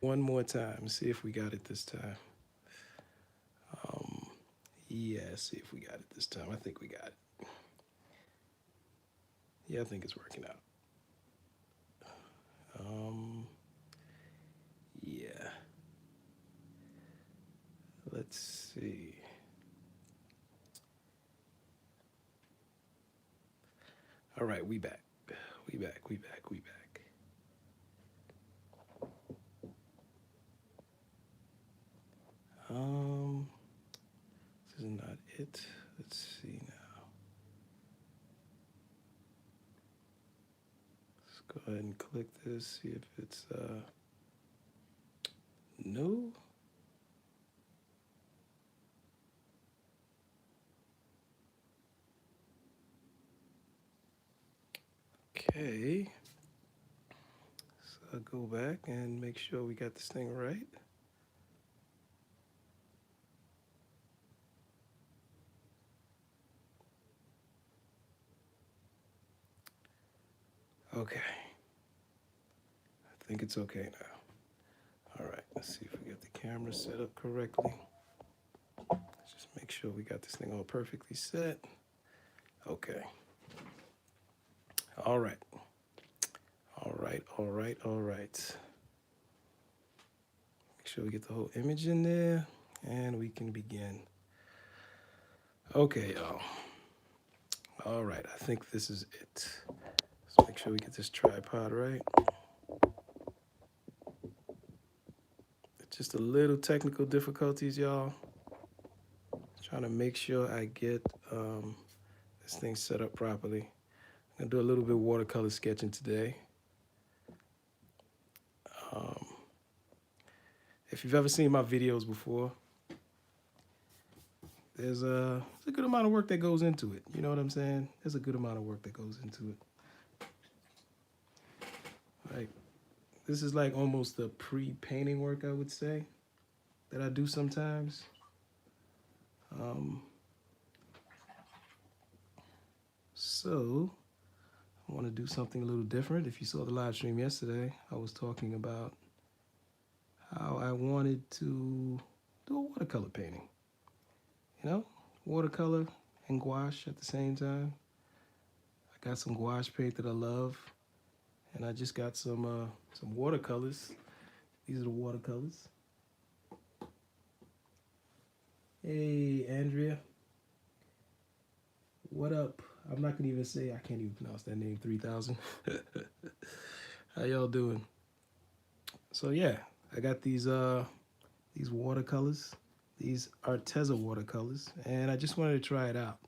One more time. See if we got it this time. Yeah, see if we got it this time. I think we got it. Yeah, I think it's working out. Um, yeah. Let's see. All right, we back. We back. We back. We back. Um, this is not it. Let's see now. Let's go ahead and click this. See if it's no. Okay. So I'll go back and make sure we got this thing right. Okay. I think it's okay now. All right. Let's see if we got the camera set up correctly. Let's just make sure we got this thing all perfectly set. Okay. All right. All right. All right. All right. Make sure we get the whole image in there and we can begin. Okay, y'all. All right. I think this is it. Let's make sure we get this tripod right. Just a little technical difficulties, y'all. Trying to make sure I get this thing set up properly. I'm gonna do a little bit of watercolor sketching today. Um, if you've ever seen my videos before, there's a good amount of work that goes into it. You know what I'm saying? There's a good amount of work that goes into it. Like this is like almost the pre-painting work, I would say, that I do sometimes. Um, so I want to do something a little different. If you saw the live stream yesterday, I was talking about how I wanted to do a watercolor painting. You know, watercolor and gouache at the same time. I got some gouache paint that I love, and I just got some watercolors. These are the watercolors. Hey, Andrea, what up? I'm not gonna even say I can't even pronounce that name. 3000. How y'all doing? So yeah, I got these watercolors, these Arteza watercolors, and I just wanted to try it out.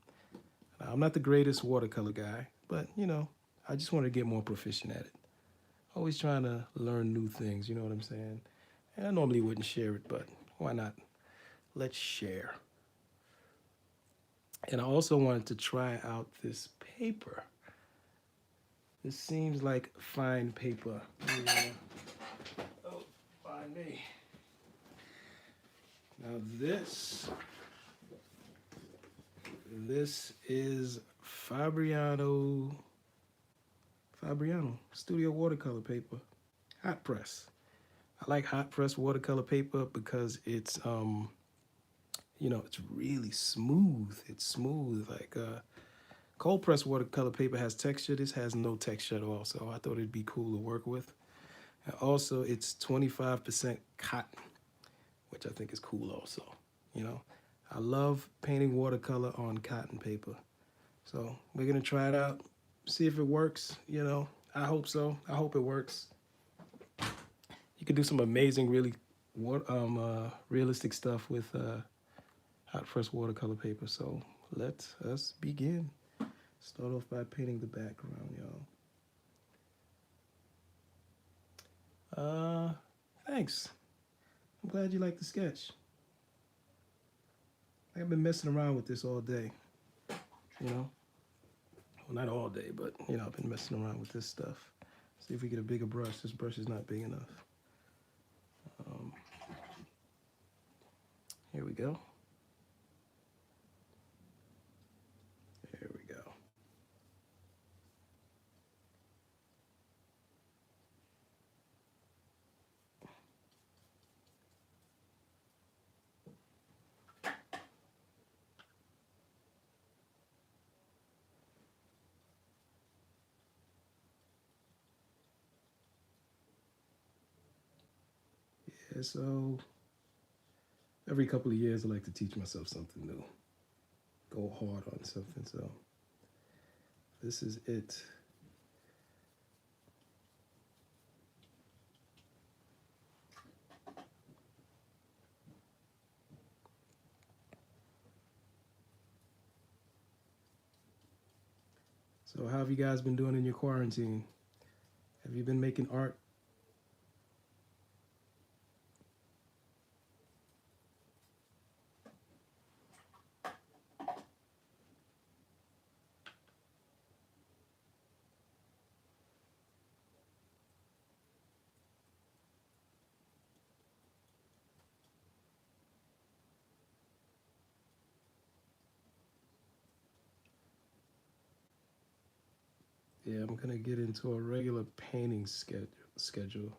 Now, I'm not the greatest watercolor guy, but you know, I just wanted to get more proficient at it. Always trying to learn new things, you know what I'm saying? And I normally wouldn't share it, but why not? Let's share. And I also wanted to try out this paper. This seems like fine paper. Yeah. Oh, fine me. Now this is Fabriano Studio watercolor paper, hot press. I like hot press watercolor paper because it's it's really smooth. It's smooth. Like cold press watercolor paper has texture. This has no texture at all. So I thought it'd be cool to work with. And also, it's 25% cotton, which I think is cool. Also, you know, I love painting watercolor on cotton paper. So we're gonna try it out, see if it works. You know, I hope so. I hope it works. You can do some amazing, really, realistic stuff with hot press watercolor paper. So let us begin. Start off by painting the background, y'all. Thanks. I'm glad you like the sketch. I've been messing around with this all day. You know, well, not all day, but you know, I've been messing around with this stuff. See if we get a bigger brush. This brush is not big enough. Um, Here we go. There we go. Yeah, so every couple of years I like to teach myself something new. Go hard on something. So this is it. So how have you guys been doing in your quarantine? Have you been making art? Yeah, I'm gonna get into a regular painting schedule.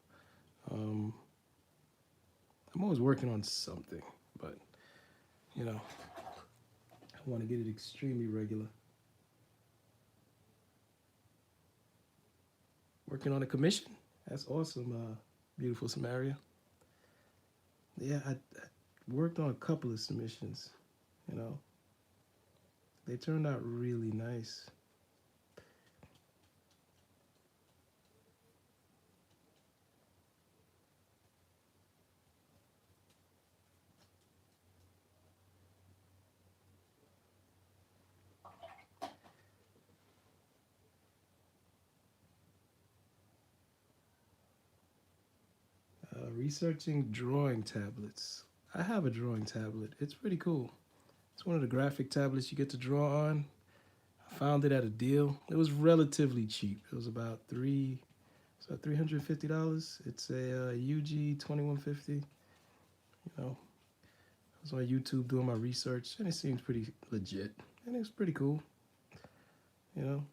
Um, I'm always working on something, but you know, I want to get it extremely regular. Working on a commission. That's awesome, beautiful Samaria. Yeah, I worked on a couple of submissions. You know, they turned out really nice. Researching drawing tablets. I have a drawing tablet. It's pretty cool. It's one of the graphic tablets you get to draw on. I found it at a deal. It was relatively cheap. It was about $350. It's a UG 2150. You know, I was on YouTube doing my research, and it seems pretty legit, and it's pretty cool. You know,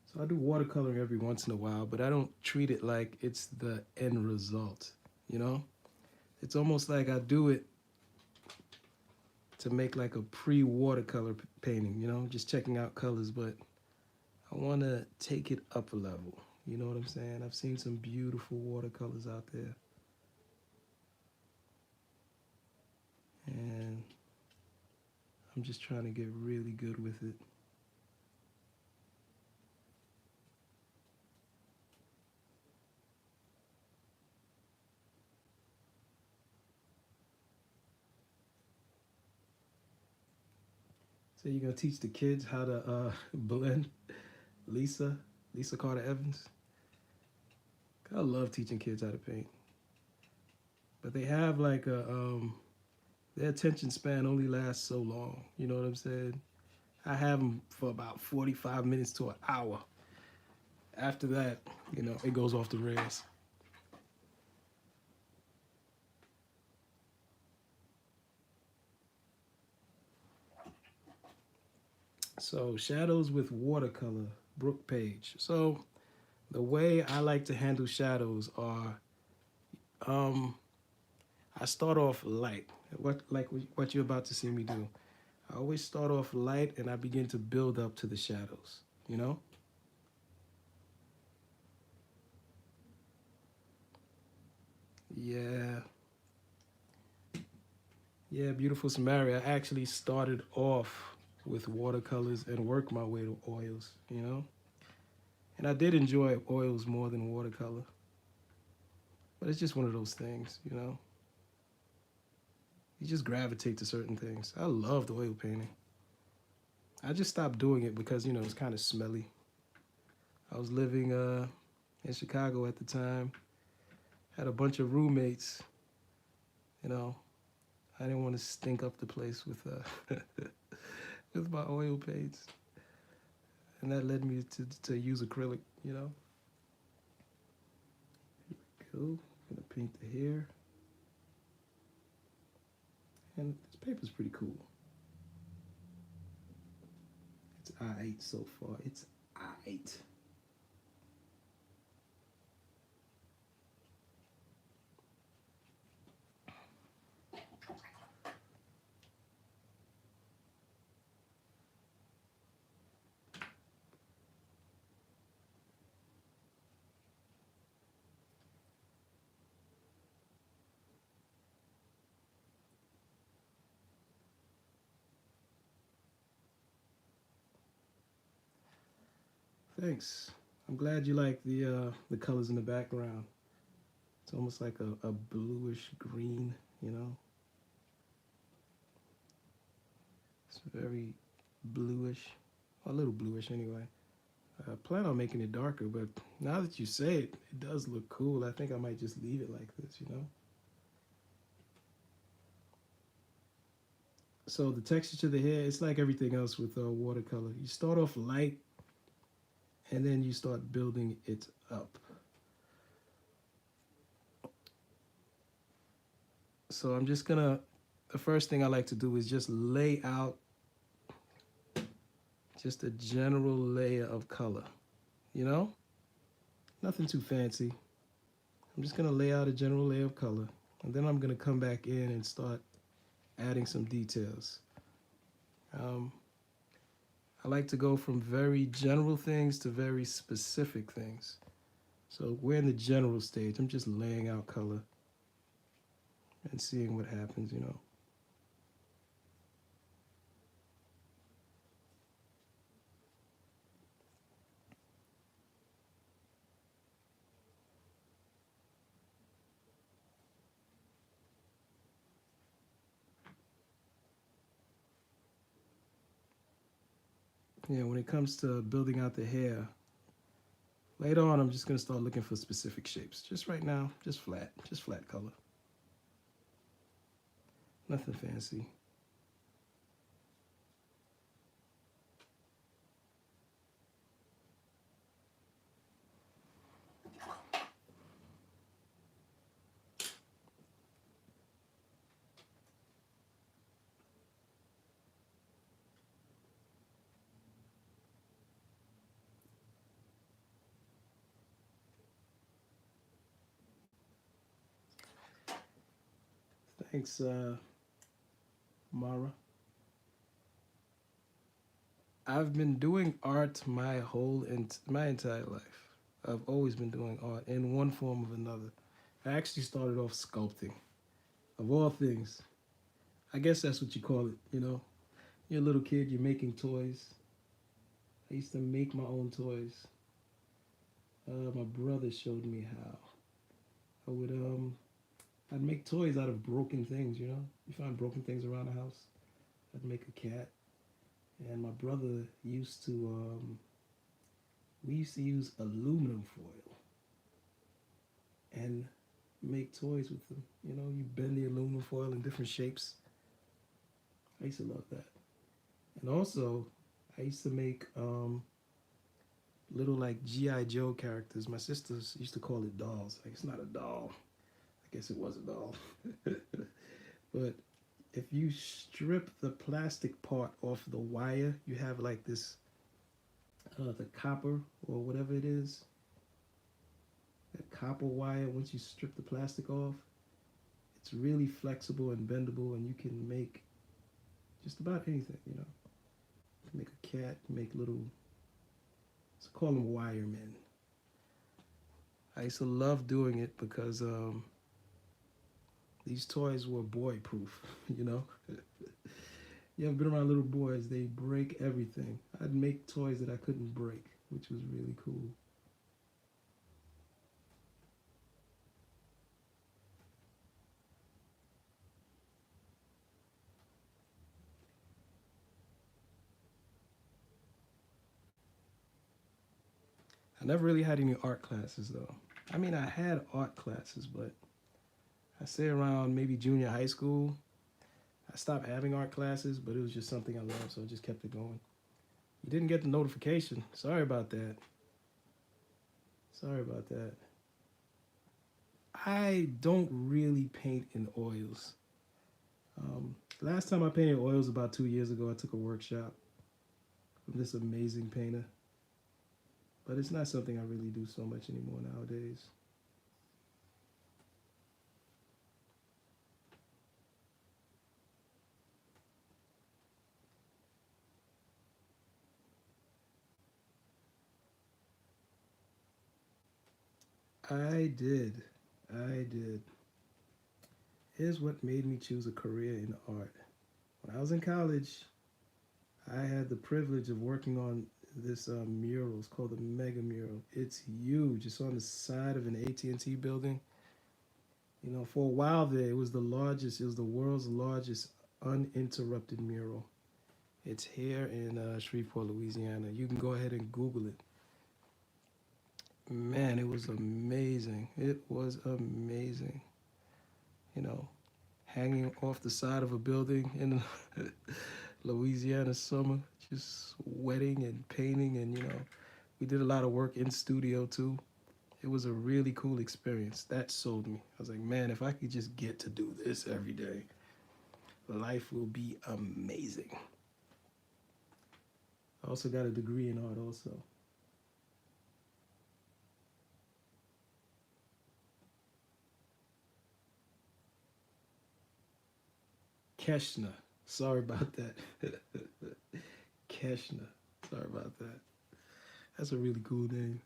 so I do watercoloring every once in a while, but I don't treat it like it's the end result. You know, it's almost like I do it to make like a pre-watercolor painting. You know, just checking out colors, but I want to take it up a level. You know what I'm saying? I've seen some beautiful watercolors out there, and I'm just trying to get really good with it. So you're gonna teach the kids how to blend Lisa, Lisa Carter Evans. I love teaching kids how to paint, but they have like a their attention span only lasts so long. You know what I'm saying? I have them for about 45 minutes to an hour. After that, you know, it goes off the rails. So shadows with watercolor, Brooke Page. So the way I like to handle shadows are, um, I start off light. What you're about to see me do. I always start off light and I begin to build up to the shadows. You know? Yeah, yeah. Beautiful Samaria. I actually started off with watercolors and worked my way to oils. You know? And I did enjoy oils more than watercolor, but it's just one of those things. You know? You just gravitate to certain things. I loved oil painting. I just stopped doing it because it's kind of smelly. I was living in Chicago at the time. Had a bunch of roommates. You know, I didn't want to stink up the place with with my oil paints, and that led me to use acrylic. You know, cool. I'm gonna paint the hair, and this paper's pretty cool. It's I8 so far. It's I8. Thanks. I'm glad you like the colors in the background. It's almost like a bluish green, you know. It's very bluish, a little bluish anyway. I plan on making it darker, but now that you say it, it does look cool. I think I might just leave it like this, you know. So the texture to the hair, it's like everything else with watercolor. You start off light, and then you start building it up. So I'm just gonna, the first thing I like to do is just lay out just a general layer of color, you know? Nothing too fancy. I'm just gonna lay out a general layer of color, and then I'm gonna come back in and start adding some details. Um, I like to go from very general things to very specific things. So we're in the general stage. I'm just laying out color and seeing what happens, you know. Yeah, when it comes to building out the hair, later on I'm just gonna start looking for specific shapes. Just right now, just flat color. Nothing fancy. Thanks, Mara. I've been doing art my entire life. I've always been doing art in one form or another. I actually started off sculpting, of all things. I guess that's what you call it, you know. You're a little kid, you're making toys. I used to make my own toys. My brother showed me how. I would I'd make toys out of broken things, you know. You find broken things around the house. I'd make a cat, and my brother used to we used to use aluminum foil and make toys with them. You know, you bend the aluminum foil in different shapes. I used to love that. And also, I used to make little like GI Joe characters. My sisters used to call it dolls. Like it's not a doll. I guess it was a doll. But if you strip the plastic part off the wire, you have like this the copper or whatever it is. That copper wire. Once you strip the plastic off, it's really flexible and bendable, and you can make just about anything. You know, you can make a cat, make little. Let's call them wiremen. I used to love doing it because these toys were boy proof, you know. You ever been around little boys? They break everything. I'd make toys that I couldn't break, which was really cool. I never really had any art classes though. I mean, I had art classes, but I say around maybe junior high school, I stopped having art classes, but it was just something I loved, so I just kept it going. You didn't get the notification. Sorry about that. Sorry about that. I don't really paint in oils. Last time I painted oils about 2 years ago. I took a workshop from this amazing painter, but it's not something I really do so much anymore nowadays. I did. I did. Here's what made me choose a career in art. When I was in college, I had the privilege of working on this mural. It's called the Mega Mural. It's huge. It's on the side of an AT&T building. You know, for a while there, it was the largest. It was the world's largest uninterrupted mural. It's here in Shreveport, Louisiana. You can go ahead and Google it. Man, it was amazing. It was amazing. You know, hanging off the side of a building in Louisiana summer, just sweating and painting, and we did a lot of work in studio too. It was a really cool experience. That sold me. I was like, man, if I could just get to do this every day, life will be amazing. I also got a degree in art also. Keshna. Sorry about that. Keshna. Sorry about that. That's a really cool name.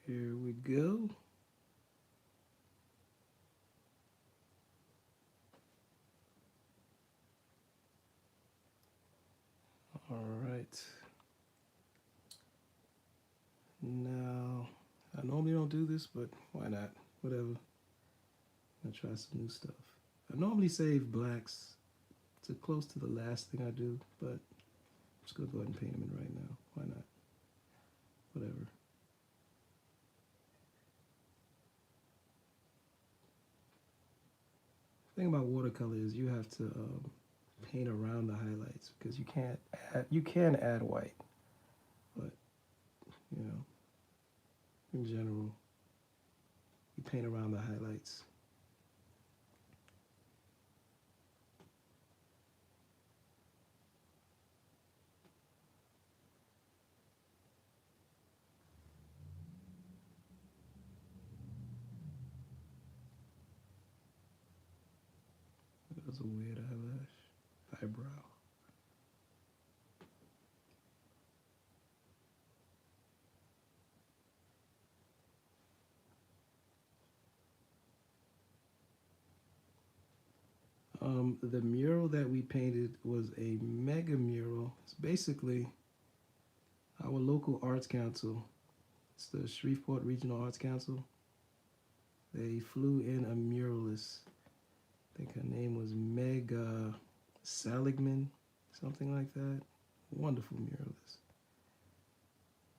Here we go. All right. Now, I normally don't do this, but why not? Whatever. I'll try some new stuff. I normally save blacks to close to the last thing I do, but I'm just gonna go ahead and paint them in right now. Why not? Whatever. The thing about watercolor is you have to paint around the highlights because you can add white, but you know, in general, you paint around the highlights. That was a weird eyebrow. The mural that we painted was a mega mural. It's basically our local arts council. It's the Shreveport Regional Arts Council. They flew in a muralist. I think her name was Meg Seligman, something like that. Wonderful muralist.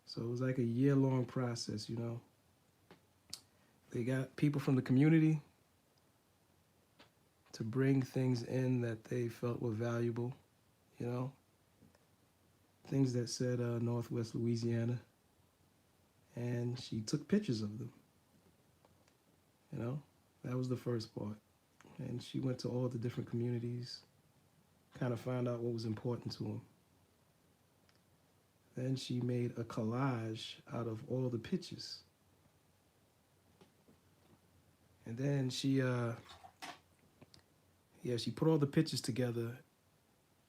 So it was like a year-long process, you know. They got people from the community to bring things in that they felt were valuable, you know, things that said Northwest Louisiana, and she took pictures of them, you know. That was the first part. And she went to all the different communities, kind of found out what was important to them. Then she made a collage out of all the pictures. And then she put all the pictures together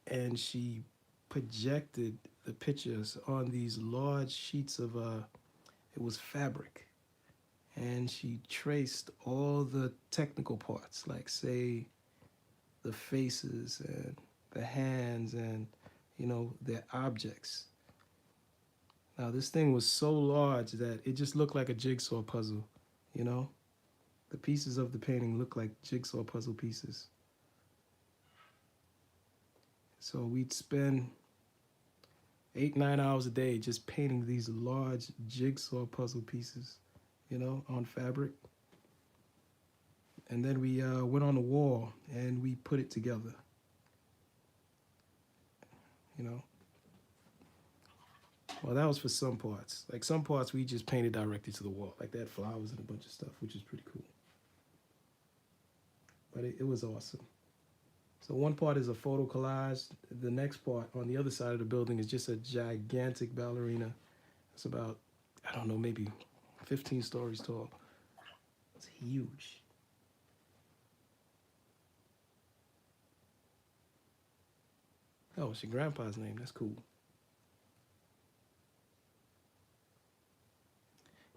and she projected the pictures on these large sheets of it was fabric, and she traced all the technical parts, like say the faces and the hands and their objects. Now this thing was so large that it just looked like a jigsaw puzzle, you know. The pieces of the painting looked like jigsaw puzzle pieces. So we'd spend 8-9 hours a day just painting these large jigsaw puzzle pieces, on fabric. And then we went on the wall and we put it together, you know. Well, that was for some parts. Like some parts we just painted directly to the wall, like they had flowers and a bunch of stuff, which is pretty cool. But it was awesome. So one part is a photo collage. The next part on the other side of the building is just a gigantic ballerina. It's about, I don't know, maybe 15 stories tall. It's huge. Oh, it's your grandpa's name. That's cool.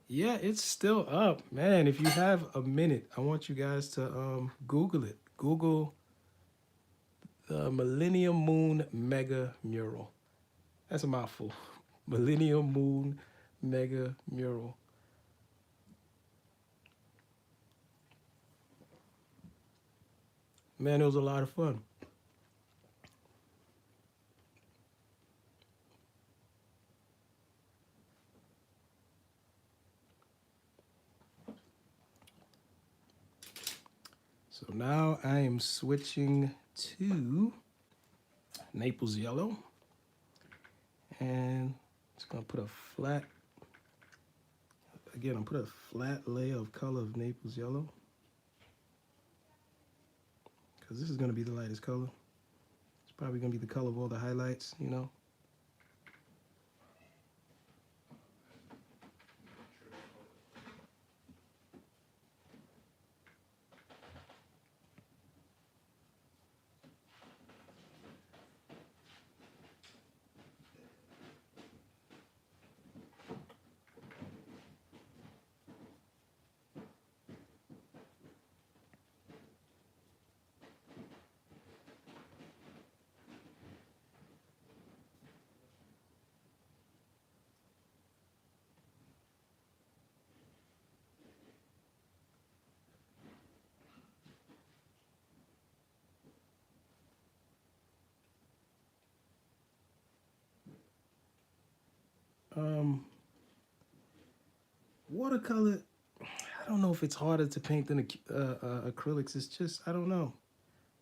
Yeah, it's still up, man. If you have a minute, I want you guys to Google it. Google the Millennium Moon Mega Mural. That's a mouthful. Millennium Moon Mega Mural. Man, it was a lot of fun. So now I am switching to Naples Yellow. And just gonna put a flat, again, I'm put a flat layer of color of Naples Yellow. Because this is gonna be the lightest color. It's probably gonna be the color of all the highlights, you know. Um, Watercolor, I don't know if it's harder to paint than acrylics. It's just, I don't know.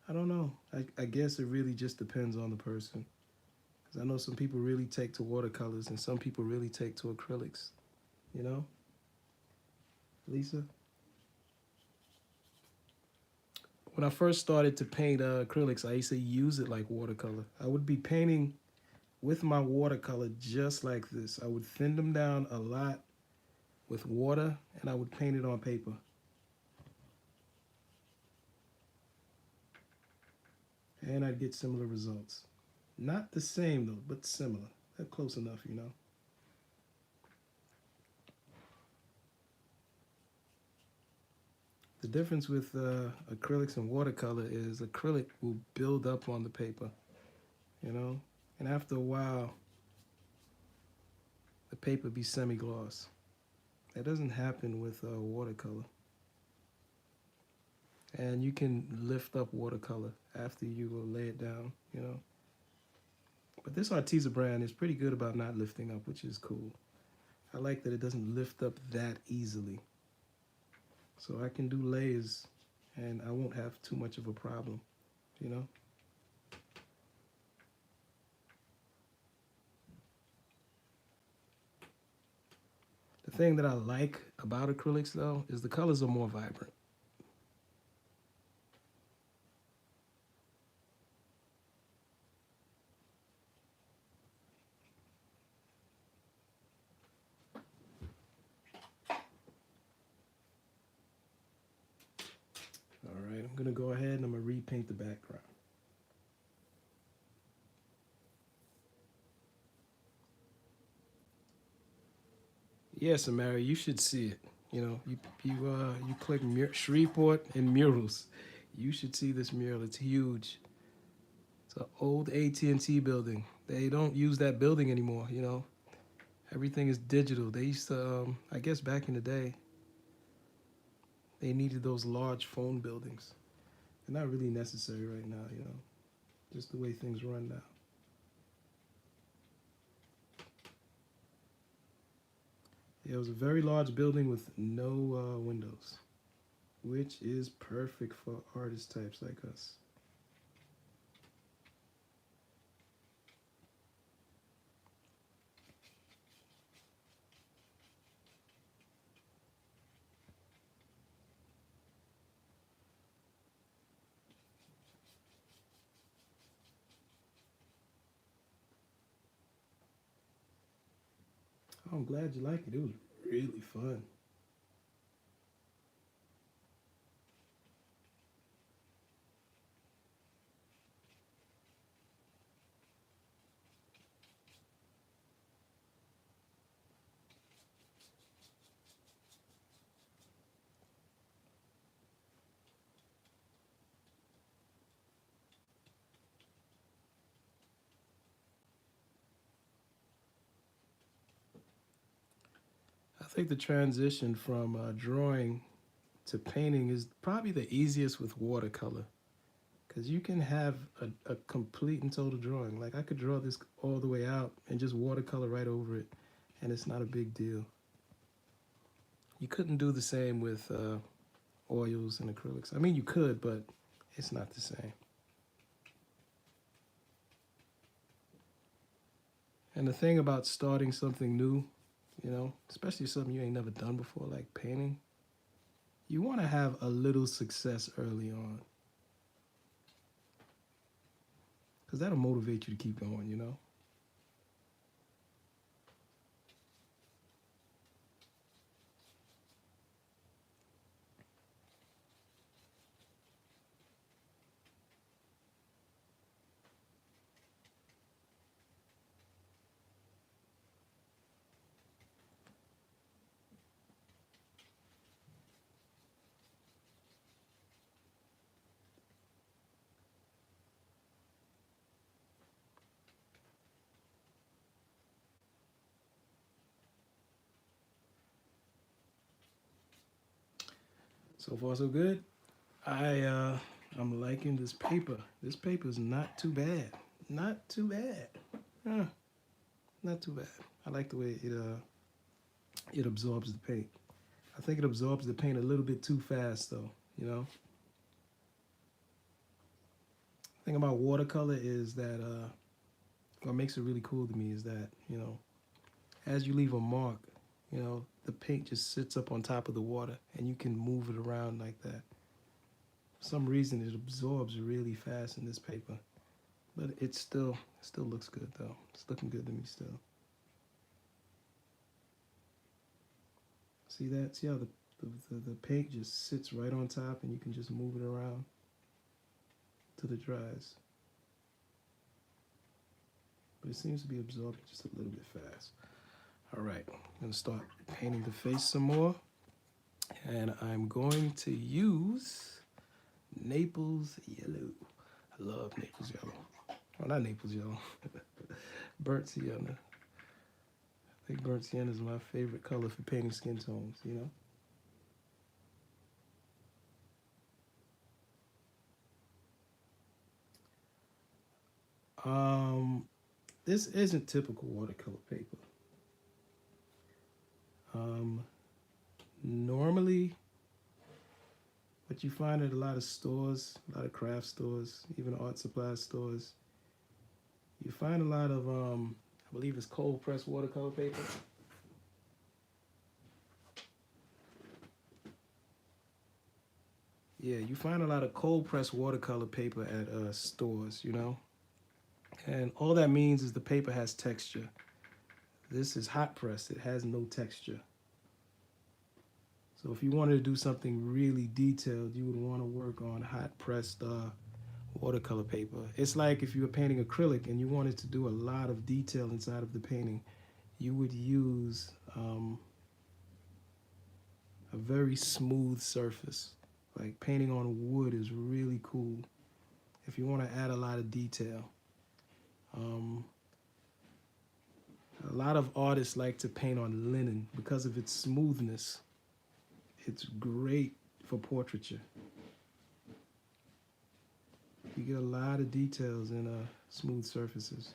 I don't know. I guess it really just depends on the person. Because I know some people really take to watercolors and some people really take to acrylics, you know? Lisa? When I first started to paint acrylics, I used to use it like watercolor. I would be painting with my watercolor just like this. I would thin them down a lot with water and I would paint it on paper. And I'd get similar results. Not the same though, but similar. They're close enough, you know. The difference with acrylics and watercolor is acrylic will build up on the paper, you know, and after a while, the paper be semi-gloss. That doesn't happen with watercolor. And you can lift up watercolor after you lay it down, you know. But this Arteza brand is pretty good about not lifting up, which is cool. I like that it doesn't lift up that easily. So I can do layers and I won't have too much of a problem, you know. The thing that I like about acrylics though is the colors are more vibrant. All right, I'm gonna go ahead and I'm gonna repaint the background. Yes, Amari, you should see it. You know, you click Shreveport and murals. You should see this mural. It's huge. It's an old AT&T building. They don't use that building anymore. You know, everything is digital. They used to, I guess, back in the day, they needed those large phone buildings. They're not really necessary right now. You know, just the way things run now. Yeah, it was a very large building with no windows, which is perfect for artist types like us. I'm glad you like it. It was really fun. I think the transition from drawing to painting is probably the easiest with watercolor because you can have a complete and total drawing. Like I could draw this all the way out and just watercolor right over it, and it's not a big deal. You couldn't do the same with oils and acrylics. I mean, you could, but it's not the same. And the thing about starting something new, you know, especially something you ain't never done before, like painting, you want to have a little success early on because that'll motivate you to keep going, you know? So far, so good. I'm liking this paper. This paper is not too bad. Not too bad. Huh, not too bad. I like the way it absorbs the paint. I think it absorbs the paint a little bit too fast though, you know? The thing about watercolor is that what makes it really cool to me is that, you know, as you leave a mark, you know, the paint just sits up on top of the water and you can move it around like that. For some reason it absorbs really fast in this paper. But it still looks good though. It's looking good to me still. See that? See how the paint just sits right on top and you can just move it around till it dries. But it seems to be absorbing just a little bit fast. All right, I'm gonna start painting the face some more. And I'm going to use Naples yellow. I love Naples yellow. Oh, not Naples yellow. Burnt sienna. I think burnt sienna is my favorite color for painting skin tones, you know? This isn't typical watercolor paper. Um, Normally, what you find at a lot of stores, a lot of craft stores, even art supply stores, you find a lot of, I believe it's cold pressed watercolor paper. Yeah, you find a lot of cold pressed watercolor paper at stores, you know? And all that means is the paper has texture. This is hot pressed, it has no texture. So if you wanted to do something really detailed, you would want to work on hot pressed watercolor paper. It's like if you were painting acrylic and you wanted to do a lot of detail inside of the painting, you would use a very smooth surface. Like painting on wood is really cool if you want to add a lot of detail. Um, a lot of artists like to paint on linen because of its smoothness. It's great for portraiture. You get a lot of details in smooth surfaces.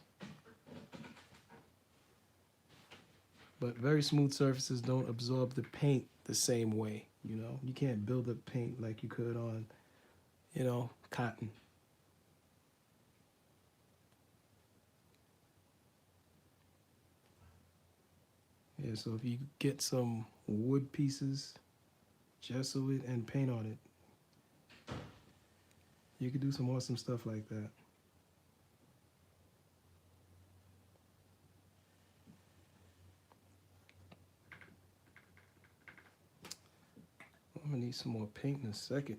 But very smooth surfaces don't absorb the paint the same way, you know? You can't build up paint like you could on, you know, cotton. Yeah, so if you get some wood pieces, gesso it, and paint on it, you could do some awesome stuff like that. gonna need some more paint in a second.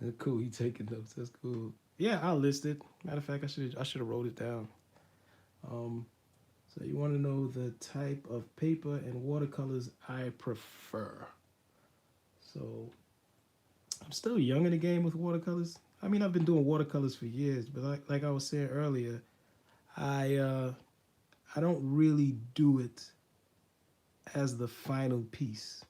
That's cool. He taking notes. That's cool. Yeah, I'll list it. Matter of fact, I should have wrote it down. Um, so you want to know the type of paper and watercolors I prefer. So I'm still young in the game with watercolors. I mean, I've been doing watercolors for years, but like I was saying earlier, I uh, I don't really do it as the final piece.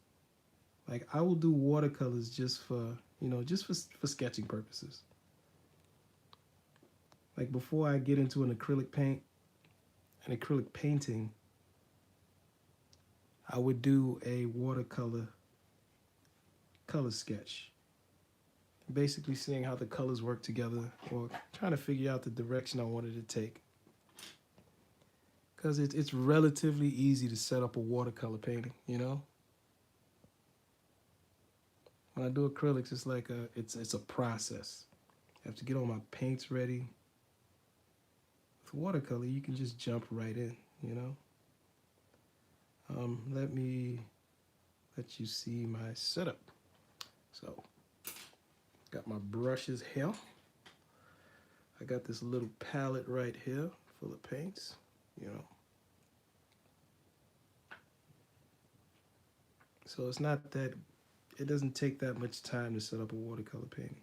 Like I will do watercolors just for just for sketching purposes. Like before I get into an acrylic painting, I would do a watercolor color sketch. Basically seeing how the colors work together or trying to figure out the direction I wanted to take. Because it's relatively easy to set up a watercolor painting, you know? When I do acrylics, it's like it's a process. I have to get all my paints ready. With watercolor, you can just jump right in, you know? Let me let you see my setup. So, got my brushes here. I got this little palette right here full of paints, you know. So it's not that, it doesn't take that much time to set up a watercolor painting.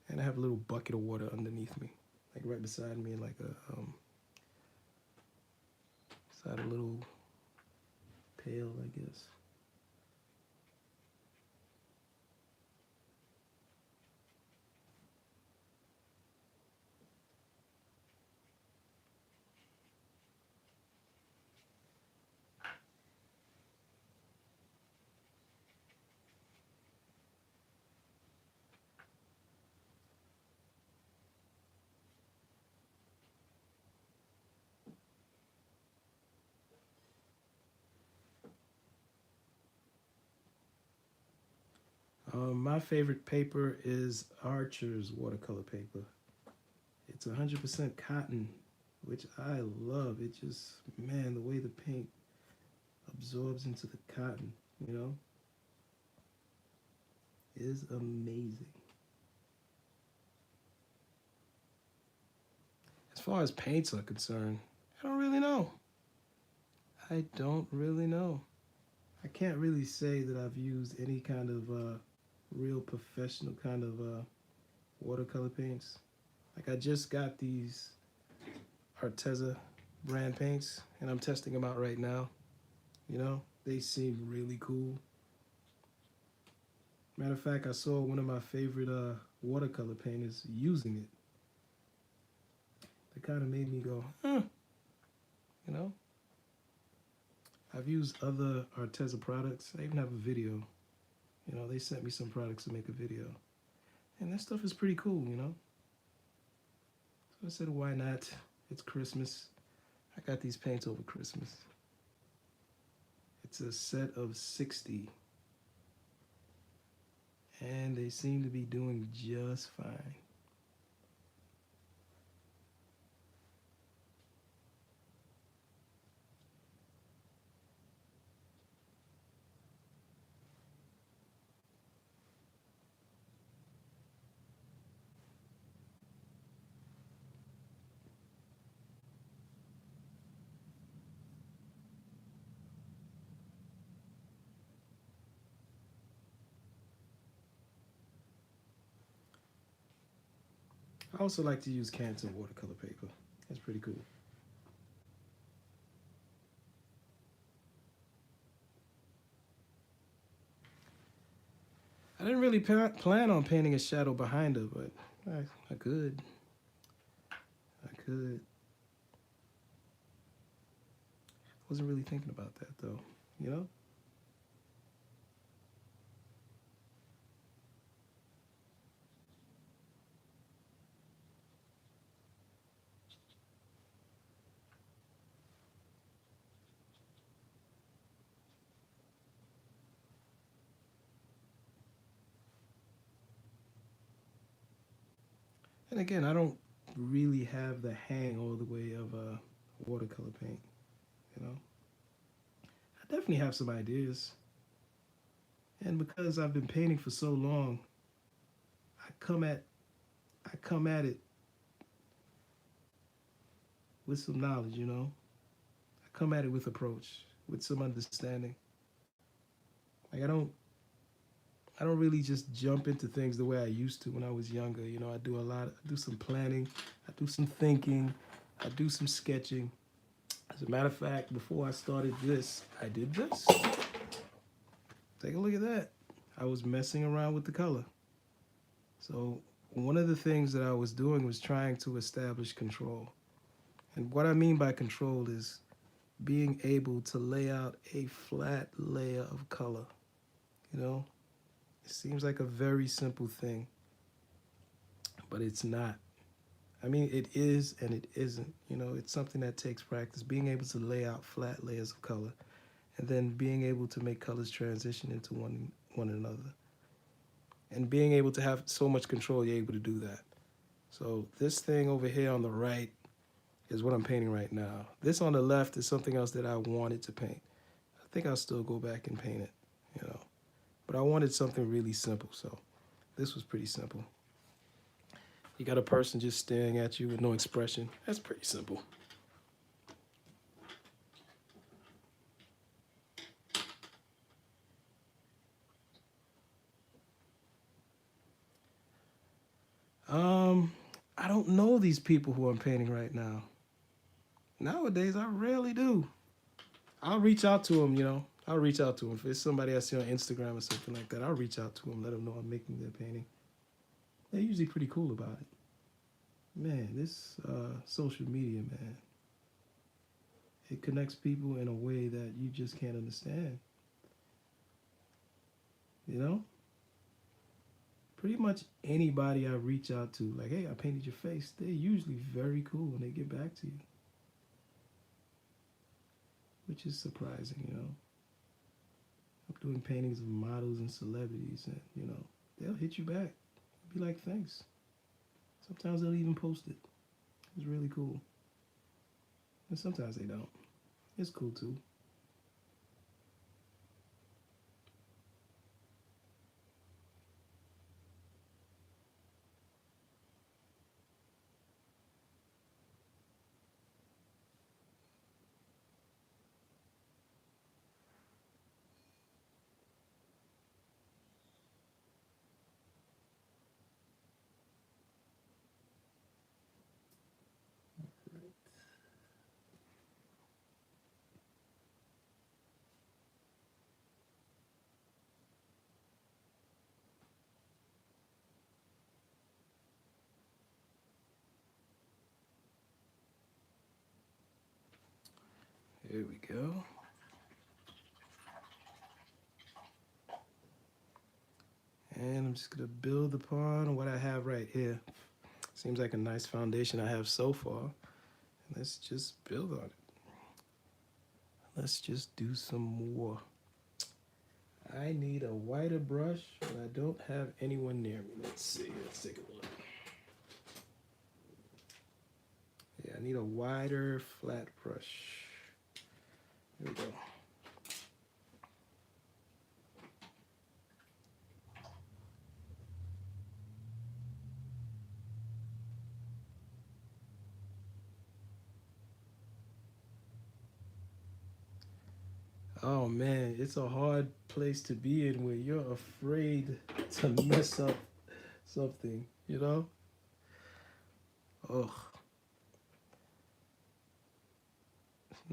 And I have a little bucket of water underneath me, like right beside me, like beside a little pail, I guess. My favorite paper is Archer's watercolor paper. It's 100% cotton, which I love. It just, man, the way the paint absorbs into the cotton, you know, is amazing. As far as paints are concerned, I don't really know. I don't really know. I can't really say that I've used any kind of real professional kind of watercolor paints. Like I just got these Arteza brand paints and I'm testing them out right now. You know, they seem really cool. Matter of fact, I saw one of my favorite watercolor painters using it. It kind of made me go, huh, you know. I've used other Arteza products. I even have a video. You know, they sent me some products to make a video. And that stuff is pretty cool, you know. So I said, why not? It's Christmas. I got these paints over Christmas. It's a set of 60. And they seem to be doing just fine. I also like to use Canton watercolor paper. That's pretty cool. I didn't really plan on painting a shadow behind her, but I could. I could. Wasn't really thinking about that though, you know? And again, I don't really have the hang all the way of watercolor paint. You know, I definitely have some ideas, and because I've been painting for so long, I come at I come at it with some knowledge. You know, I come at it with approach, with some understanding. Like I don't really just jump into things the way I used to when I was younger. You know, I do some planning, I do some thinking, I do some sketching. As a matter of fact, before I started this, I did this. Take a look at that. I was messing around with the color. So one of the things that I was doing was trying to establish control. And what I mean by control is being able to lay out a flat layer of color. You know, it seems like a very simple thing, but it's not. I mean, it is and it isn't. You know, it's something that takes practice. Being able to lay out flat layers of color, and then being able to make colors transition into one another, and being able to have so much control, you're able to do that. So this thing over here on the right is what I'm painting right now. This on the left is something else that I wanted to paint. I think I'll still go back and paint it, you know. But I wanted something really simple, so this was pretty simple. You got a person just staring at you with no expression. That's pretty simple. Um, I don't know these people who I'm painting right now. Nowadays, I rarely do. I'll reach out to them, you know. I'll reach out to them. If it's somebody I see on Instagram or something like that, I'll reach out to them, let them know I'm making their painting. They're usually pretty cool about it. Man, this social media, man, it connects people in a way that you just can't understand. You know? Pretty much anybody I reach out to, like, hey, I painted your face, they're usually very cool when they get back to you, which is surprising, you know. I'm doing paintings of models and celebrities, and, you know, they'll hit you back. Be like, thanks. Sometimes they'll even post it. It's really cool. And sometimes they don't. It's cool too. Here we go. And I'm just gonna build upon what I have right here. Seems like a nice foundation I have so far. Let's just build on it. Let's just do some more. I need a whiter brush, but I don't have anyone near me. Let's see. Let's take a look. Yeah, I need a wider flat brush. Here we go. Oh man, it's a hard place to be in where you're afraid to mess up something, you know? Oh,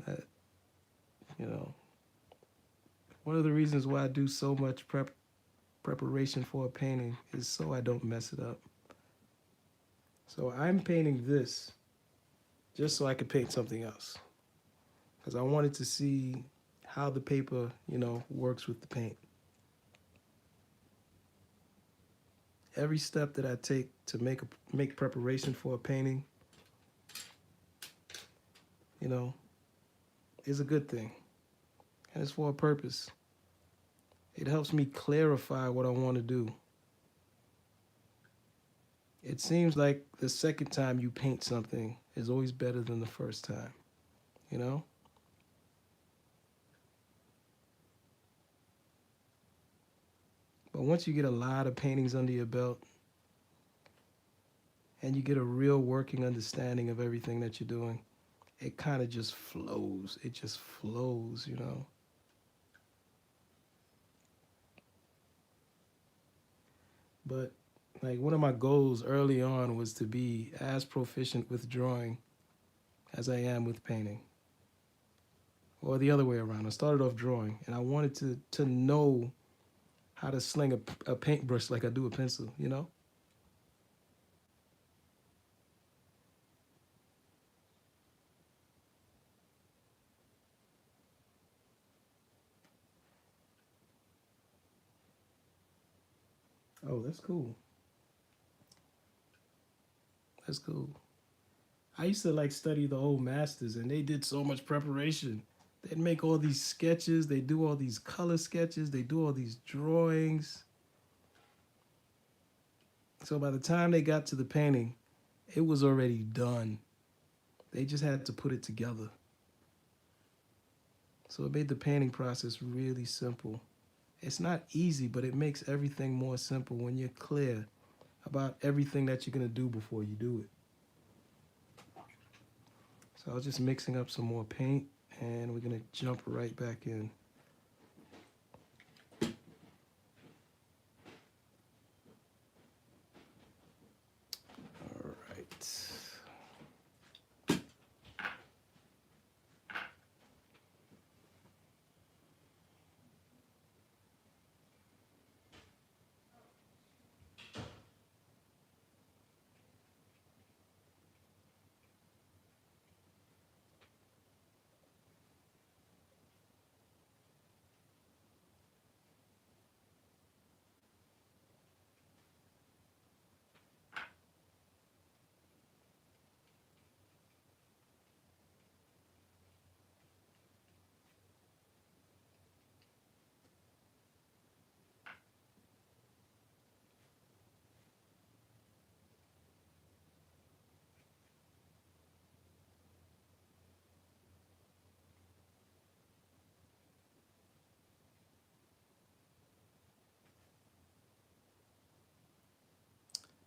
that, you know, one of the reasons why I do so much preparation for a painting is so I don't mess it up. So I'm painting this just so I could paint something else because I wanted to see how the paper, you know, works with the paint. Every step that I take to make preparation for a painting, you know, is a good thing, and it's for a purpose. It helps me clarify what I want to do. It seems like the second time you paint something is always better than the first time, you know? But once you get a lot of paintings under your belt and you get a real working understanding of everything that you're doing, it kind of just flows. It just flows, you know? But like one of my goals early on was to be as proficient with drawing as I am with painting. Or the other way around. I started off drawing and I wanted to know how to sling a paintbrush like I do a pencil, you know? Oh, that's cool. That's cool. I used to like study the old masters and they did so much preparation. They'd make all these sketches, they do all these color sketches, they do all these drawings. So by the time they got to the painting, it was already done. They just had to put it together. So it made the painting process really simple. It's not easy, but it makes everything more simple when you're clear about everything that you're going to do before you do it. So I was just mixing up some more paint and we're going to jump right back in. All right.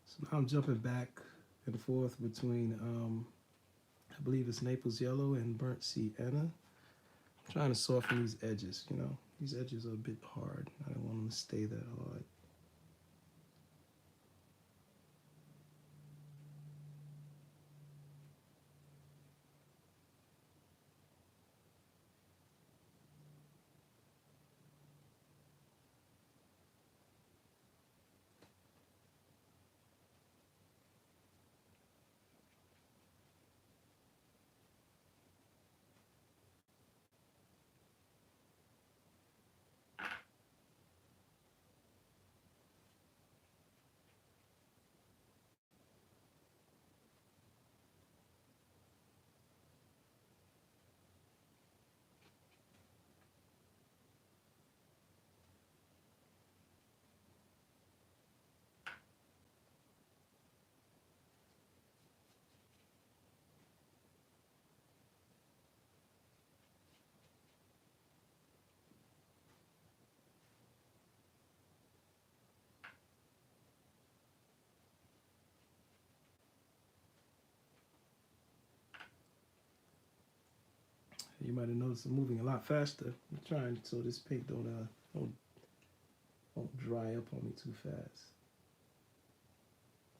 So now I'm jumping back and forth between, I believe it's Naples Yellow and Burnt Sienna. I'm trying to soften these edges, you know. These edges are a bit hard. I don't want them to stay that hard. You might have noticed I'm moving a lot faster. I'm trying so this paint don't dry up on me too fast.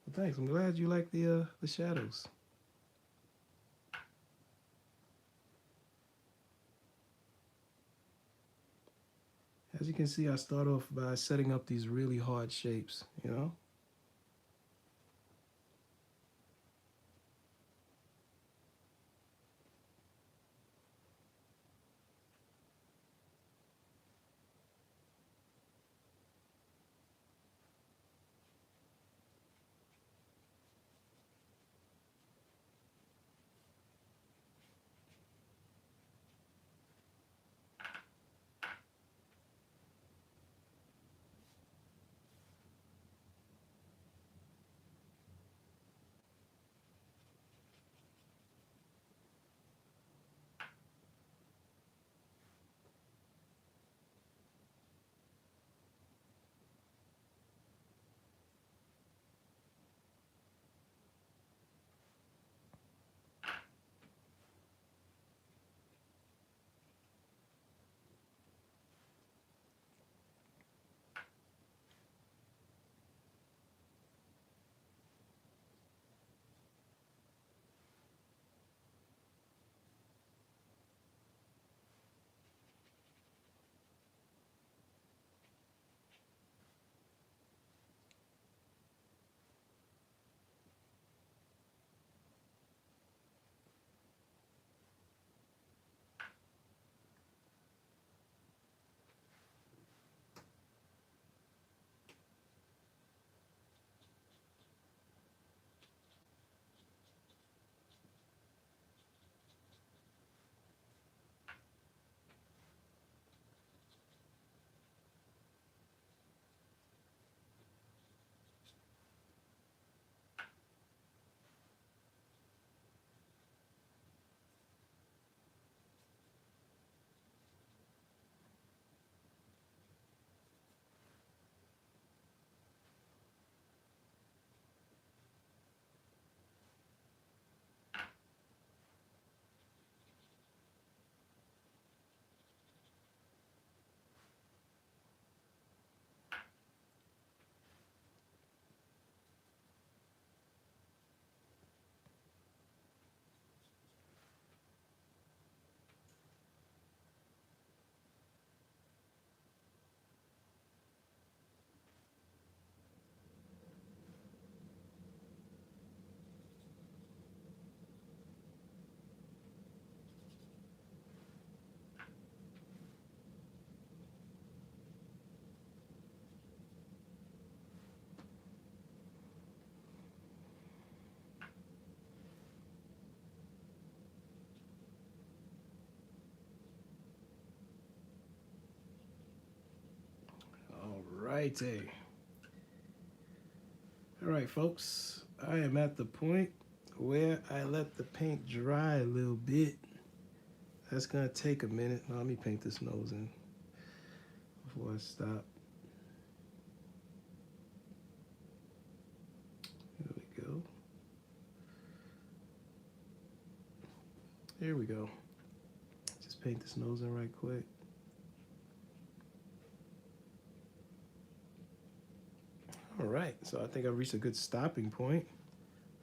Well, thanks. I'm glad you like the shadows. As you can see, I start off by setting up these really hard shapes, you know? righty. All right, folks. I am at the point where I let the paint dry a little bit. That's gonna take a minute. Now, let me paint this nose in before I stop. There we go. Here we go. Just paint this nose in right quick. All right, so I think I reached a good stopping point.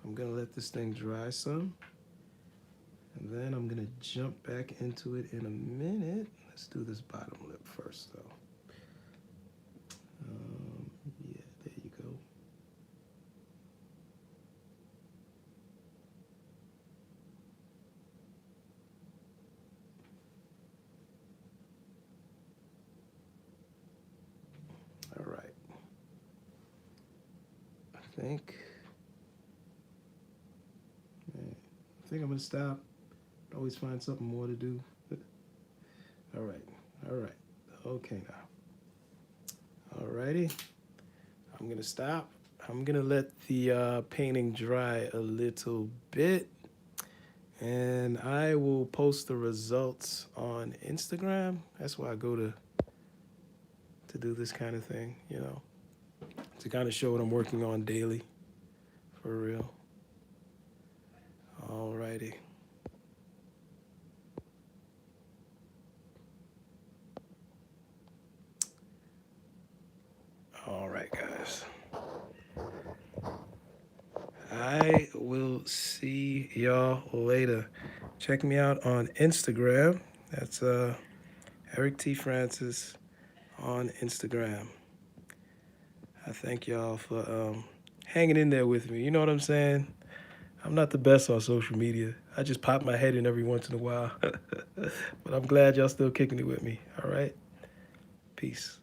I'm gonna let this thing dry some, and then I'm gonna jump back into it in a minute. Let's do this bottom lip first, though. Yeah, there you go. All right. I think I'm gonna stop. Always find something more to do. All right. Okay now. All righty. I'm gonna stop. I'm gonna let the painting dry a little bit, and I will post the results on Instagram. That's why I go to do this kind of thing, you know, to kind of show what I'm working on daily, for real. All righty. All right, guys. I will see y'all later. Check me out on Instagram. That's Eric T. Francis on Instagram. I thank y'all for hanging in there with me. You know what I'm saying? I'm not the best on social media. I just pop my head in every once in a while. But I'm glad y'all still kicking it with me. All right? Peace.